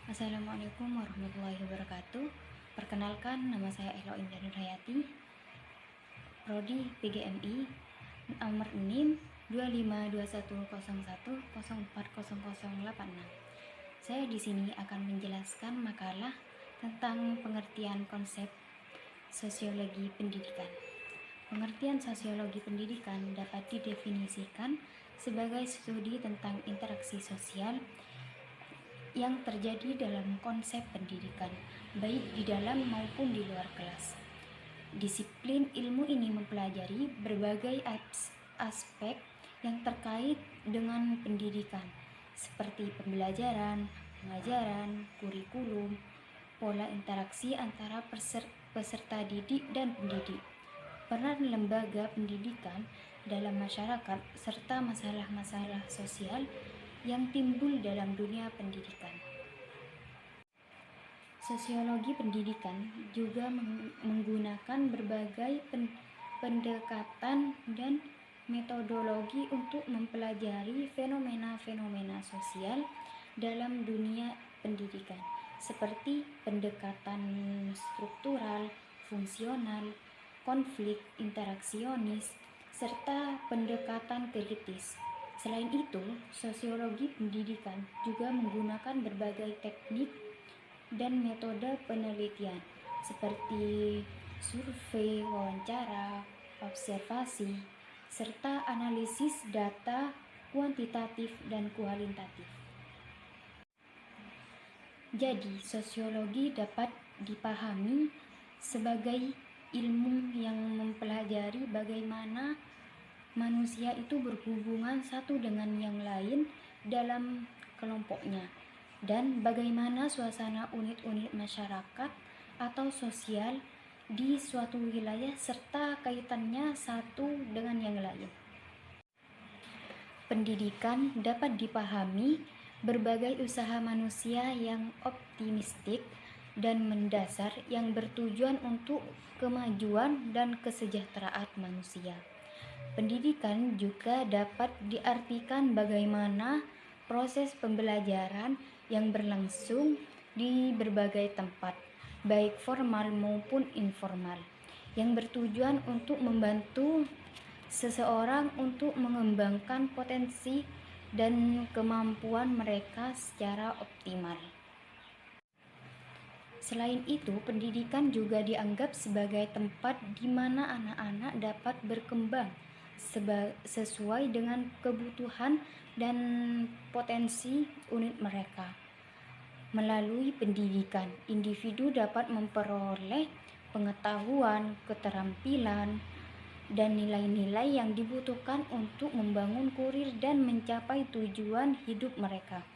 Assalamualaikum warahmatullahi wabarakatuh. Perkenalkan, nama saya Elo Indah Nurhayati, Prodi PGMI, nomor NIM 25210104086. Saya di sini akan menjelaskan makalah tentang pengertian konsep sosiologi pendidikan. Pengertian sosiologi pendidikan dapat didefinisikan sebagai studi tentang interaksi sosial yang terjadi dalam konsep pendidikan, baik di dalam maupun di luar kelas. Disiplin ilmu ini mempelajari berbagai aspek yang terkait dengan pendidikan, seperti pembelajaran, pengajaran, kurikulum, pola interaksi antara peserta didik dan pendidik, peran lembaga pendidikan dalam masyarakat, serta masalah-masalah sosial yang timbul dalam dunia pendidikan. Sosiologi pendidikan juga menggunakan berbagai pendekatan dan metodologi untuk mempelajari fenomena-fenomena sosial dalam dunia pendidikan, seperti pendekatan struktural, fungsional, konflik interaksionis, serta pendekatan kritis. Selain itu, sosiologi pendidikan juga menggunakan berbagai teknik dan metode penelitian seperti survei, wawancara, observasi, serta analisis data kuantitatif dan kualitatif. Jadi, sosiologi dapat dipahami sebagai ilmu yang mempelajari bagaimana manusia itu berhubungan satu dengan yang lain dalam kelompoknya, dan bagaimana suasana unit-unit masyarakat atau sosial di suatu wilayah serta kaitannya satu dengan yang lain. Pendidikan dapat dipahami berbagai usaha manusia yang optimistik dan mendasar yang bertujuan untuk kemajuan dan kesejahteraan manusia. Pendidikan juga dapat diartikan bagaimana proses pembelajaran yang berlangsung di berbagai tempat, baik formal maupun informal, yang bertujuan untuk membantu seseorang untuk mengembangkan potensi dan kemampuan mereka secara optimal. Selain itu, pendidikan juga dianggap sebagai tempat di mana anak-anak dapat berkembang sesuai dengan kebutuhan dan potensi unit mereka. Melalui pendidikan, individu dapat memperoleh pengetahuan, keterampilan, dan nilai-nilai yang dibutuhkan untuk membangun kurir dan mencapai tujuan hidup mereka.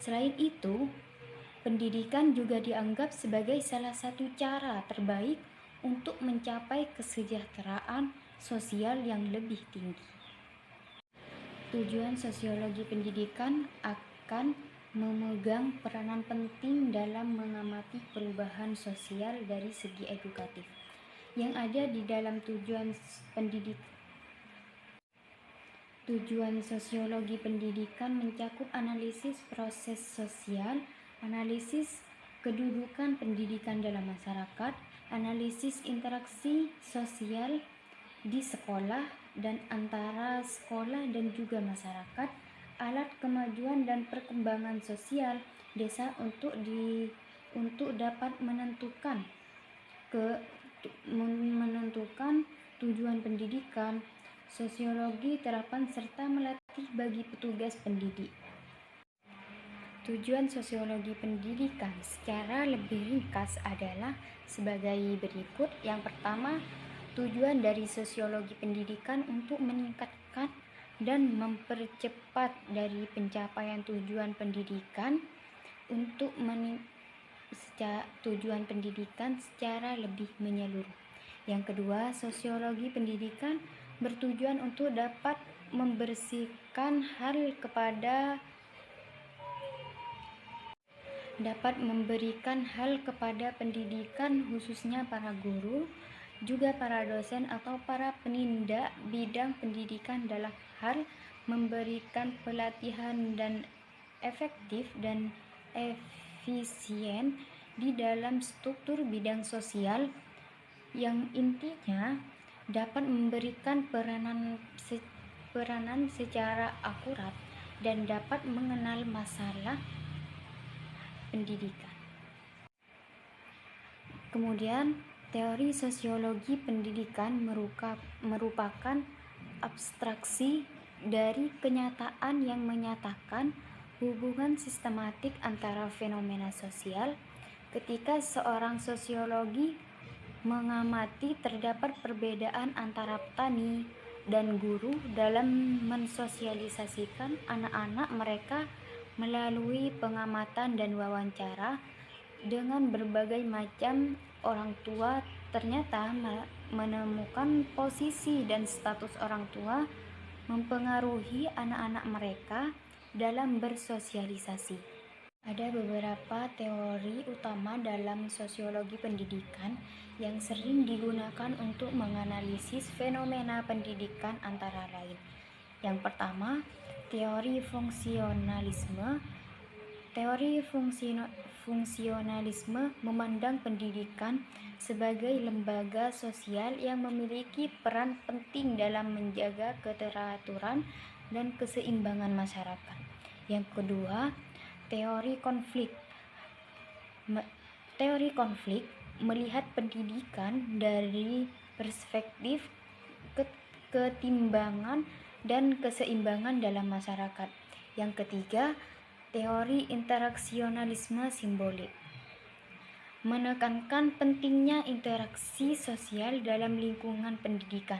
Selain itu, pendidikan juga dianggap sebagai salah satu cara terbaik untuk mencapai kesejahteraan sosial yang lebih tinggi. Tujuan sosiologi pendidikan akan memegang peranan penting dalam mengamati perubahan sosial dari segi edukatif yang ada di dalam tujuan pendidikan. Tujuan sosiologi pendidikan mencakup analisis proses sosial, analisis kedudukan pendidikan dalam masyarakat, analisis interaksi sosial di sekolah dan antara sekolah dan juga masyarakat, alat kemajuan dan perkembangan sosial desa untuk dapat menentukan tujuan pendidikan, sosiologi terapan serta melatih bagi petugas pendidik. Tujuan sosiologi pendidikan secara lebih ringkas adalah sebagai berikut. Yang pertama, tujuan dari sosiologi pendidikan untuk meningkatkan dan mempercepat dari pencapaian tujuan pendidikan untuk tujuan pendidikan secara lebih menyeluruh. Yang kedua, sosiologi pendidikan bertujuan untuk dapat memberikan hal kepada pendidikan, khususnya para guru, juga para dosen atau para penindak bidang pendidikan dalam hal memberikan pelatihan dan efektif dan efisien di dalam struktur bidang sosial yang intinya dapat memberikan peranan secara akurat dan dapat mengenal masalah pendidikan. Kemudian, teori sosiologi pendidikan merupakan abstraksi dari kenyataan yang menyatakan hubungan sistematik antara fenomena sosial. Ketika seorang sosiologi mengamati terdapat perbedaan antara petani dan guru dalam mensosialisasikan anak-anak mereka melalui pengamatan dan wawancara dengan berbagai macam orang tua, ternyata menemukan posisi dan status orang tua mempengaruhi anak-anak mereka dalam bersosialisasi. Ada beberapa teori utama dalam sosiologi pendidikan yang sering digunakan untuk menganalisis fenomena pendidikan antara lain. Yang pertama, teori fungsionalisme. Teori fungsionalisme memandang pendidikan sebagai lembaga sosial yang memiliki peran penting dalam menjaga keteraturan dan keseimbangan masyarakat. Yang kedua, teori konflik. Teori konflik melihat pendidikan dari perspektif ketimbangan dan keseimbangan dalam masyarakat. Yang ketiga, teori interaksionalisme simbolik menekankan pentingnya interaksi sosial dalam lingkungan pendidikan,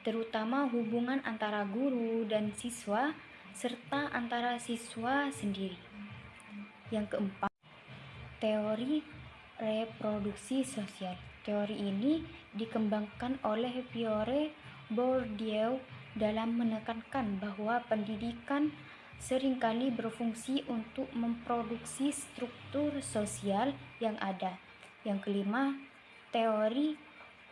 terutama hubungan antara guru dan siswa serta antara siswa sendiri. Yang keempat, teori reproduksi sosial. Teori ini dikembangkan oleh Pierre Bourdieu dalam menekankan bahwa pendidikan seringkali berfungsi untuk memproduksi struktur sosial yang ada. Yang kelima, teori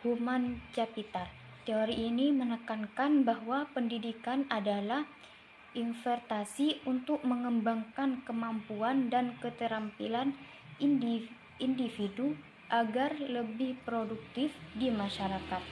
human capital. Teori ini menekankan bahwa pendidikan adalah investasi untuk mengembangkan kemampuan dan keterampilan individu agar lebih produktif di masyarakat.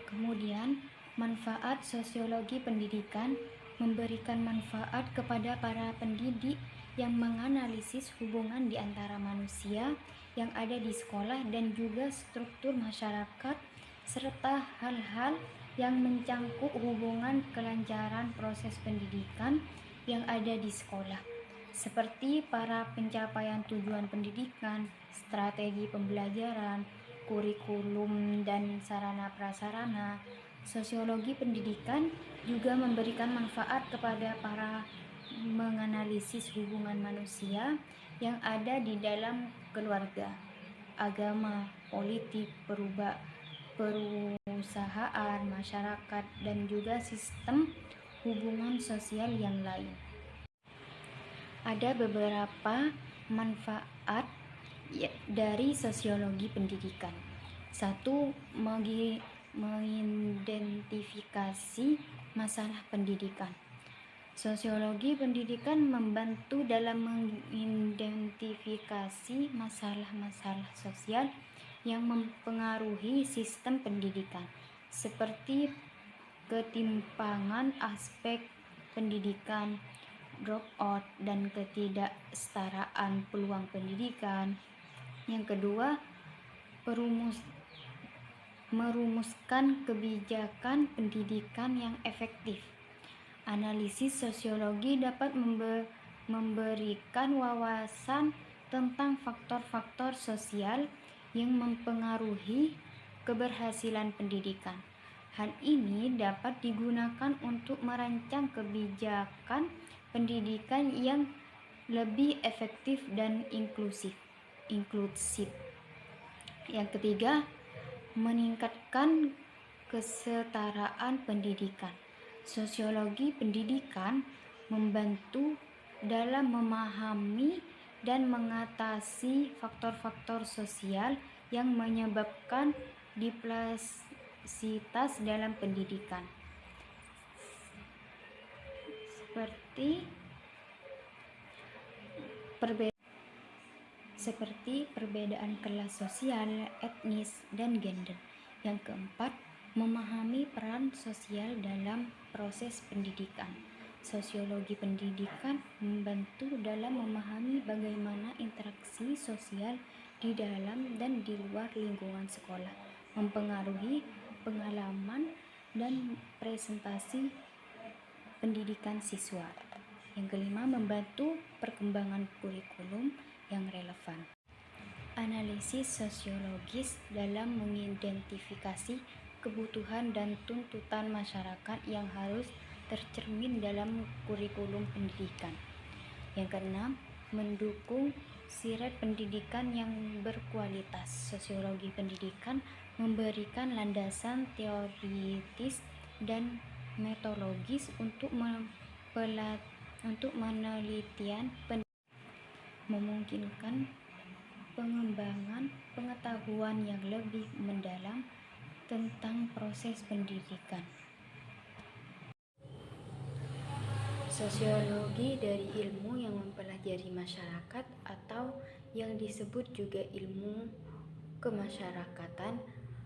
Kemudian, manfaat sosiologi pendidikan memberikan manfaat kepada para pendidik yang menganalisis hubungan di antara manusia yang ada di sekolah dan juga struktur masyarakat serta hal-hal yang mencangkup hubungan kelancaran proses pendidikan yang ada di sekolah, seperti para pencapaian tujuan pendidikan, strategi pembelajaran, kurikulum, dan sarana prasarana. Sosiologi pendidikan juga memberikan manfaat kepada para menganalisis hubungan manusia yang ada di dalam keluarga, agama, politik, perusahaan, masyarakat, dan juga sistem hubungan sosial yang lain. Ada beberapa manfaat dari sosiologi pendidikan. Satu, mengidentifikasi masalah pendidikan. Sosiologi pendidikan membantu dalam mengidentifikasi masalah-masalah sosial yang mempengaruhi sistem pendidikan, seperti ketimpangan aspek pendidikan, dropout, dan ketidaksetaraan peluang pendidikan. Yang kedua, merumuskan kebijakan pendidikan yang efektif. Analisis sosiologi dapat memberikan wawasan tentang faktor-faktor sosial yang mempengaruhi keberhasilan pendidikan. Hal ini dapat digunakan untuk merancang kebijakan pendidikan yang lebih efektif dan inklusif. Yang ketiga, meningkatkan kesetaraan pendidikan. Sosiologi pendidikan membantu dalam memahami dan mengatasi faktor-faktor sosial yang menyebabkan disparitas dalam pendidikan, seperti seperti perbedaan kelas sosial, etnis, dan gender. Yang keempat, memahami peran sosial dalam proses pendidikan. Sosiologi pendidikan membantu dalam memahami bagaimana interaksi sosial di dalam dan di luar lingkungan sekolah mempengaruhi pengalaman dan presentasi pendidikan siswa. Yang kelima, membantu perkembangan kurikulum yang relevan. Analisis sosiologis dalam mengidentifikasi kebutuhan dan tuntutan masyarakat yang harus tercermin dalam kurikulum pendidikan. Yang keenam, mendukung sirat pendidikan yang berkualitas. Sosiologi pendidikan memberikan landasan teoritis dan metodologis untuk penelitian memungkinkan pengembangan pengetahuan yang lebih mendalam tentang proses pendidikan. Sosiologi dari ilmu yang mempelajari masyarakat atau yang disebut juga ilmu kemasyarakatan.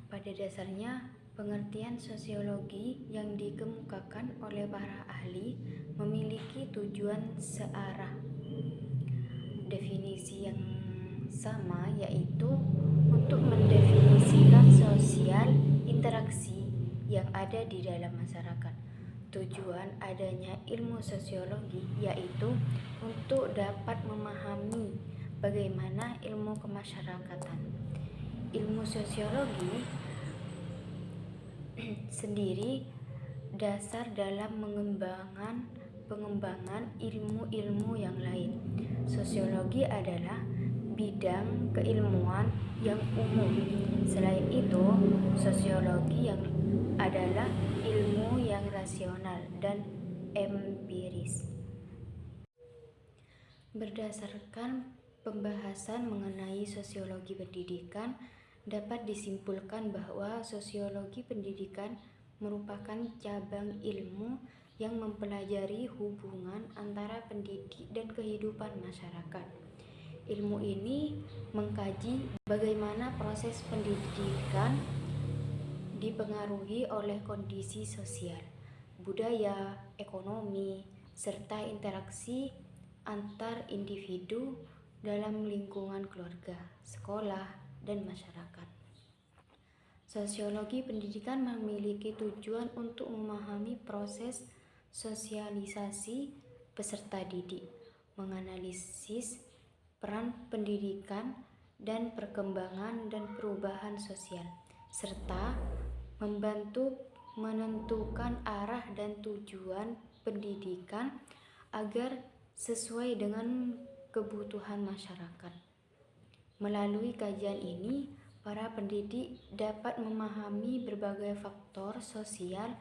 Pada dasarnya, pengertian sosiologi yang dikemukakan oleh para ahli memiliki tujuan searah. Definisi yang sama yaitu untuk mendefinisikan sosial interaksi yang ada di dalam masyarakat. Tujuan adanya ilmu sosiologi yaitu untuk dapat memahami bagaimana ilmu kemasyarakatan. Ilmu sosiologi sendiri dasar dalam pengembangan ilmu-ilmu yang lain. Sosiologi adalah bidang keilmuan yang umum. Selain itu, sosiologi yang adalah ilmu yang rasional dan empiris. Berdasarkan pembahasan mengenai sosiologi pendidikan, dapat disimpulkan bahwa sosiologi pendidikan merupakan cabang ilmu yang mempelajari hubungan antara pendidik dan kehidupan masyarakat. Ilmu ini mengkaji bagaimana proses pendidikan dipengaruhi oleh kondisi sosial, budaya, ekonomi, serta interaksi antar individu dalam lingkungan keluarga, sekolah, dan masyarakat. Sosiologi pendidikan memiliki tujuan untuk memahami proses sosialisasi peserta didik, menganalisis peran pendidikan dan perkembangan dan perubahan sosial, serta membantu menentukan arah dan tujuan pendidikan agar sesuai dengan kebutuhan masyarakat. Melalui kajian ini, para pendidik dapat memahami berbagai faktor sosial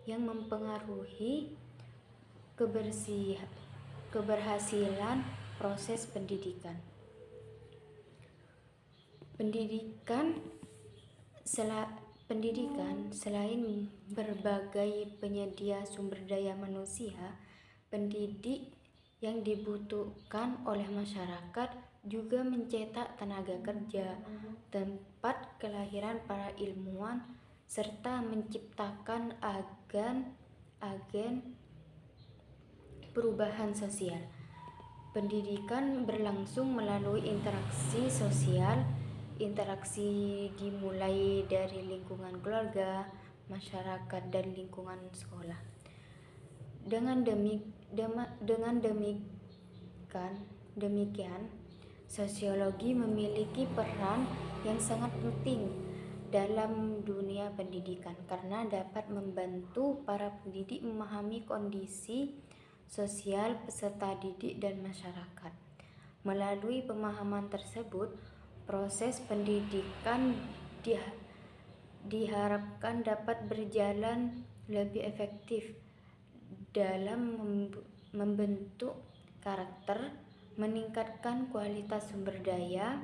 yang mempengaruhi keberhasilan proses pendidikan. Pendidikan selain berbagai penyedia sumber daya manusia, pendidik yang dibutuhkan oleh masyarakat juga mencetak tenaga kerja, tempat kelahiran para ilmuwan, serta menciptakan agen perubahan sosial. Pendidikan berlangsung melalui interaksi sosial. Interaksi dimulai dari lingkungan keluarga, masyarakat, dan lingkungan sekolah. Dengan demikian, sosiologi memiliki peran yang sangat penting dalam dunia pendidikan karena dapat membantu para pendidik memahami kondisi sosial peserta didik dan masyarakat. Melalui pemahaman tersebut, proses pendidikan diharapkan dapat berjalan lebih efektif dalam membentuk karakter, meningkatkan kualitas sumber daya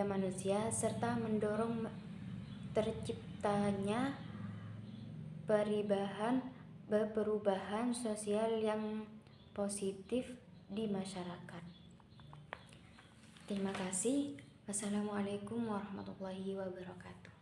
manusia, serta mendorong terciptanya perubahan sosial yang positif di masyarakat. Terima kasih. Wassalamualaikum warahmatullahi wabarakatuh.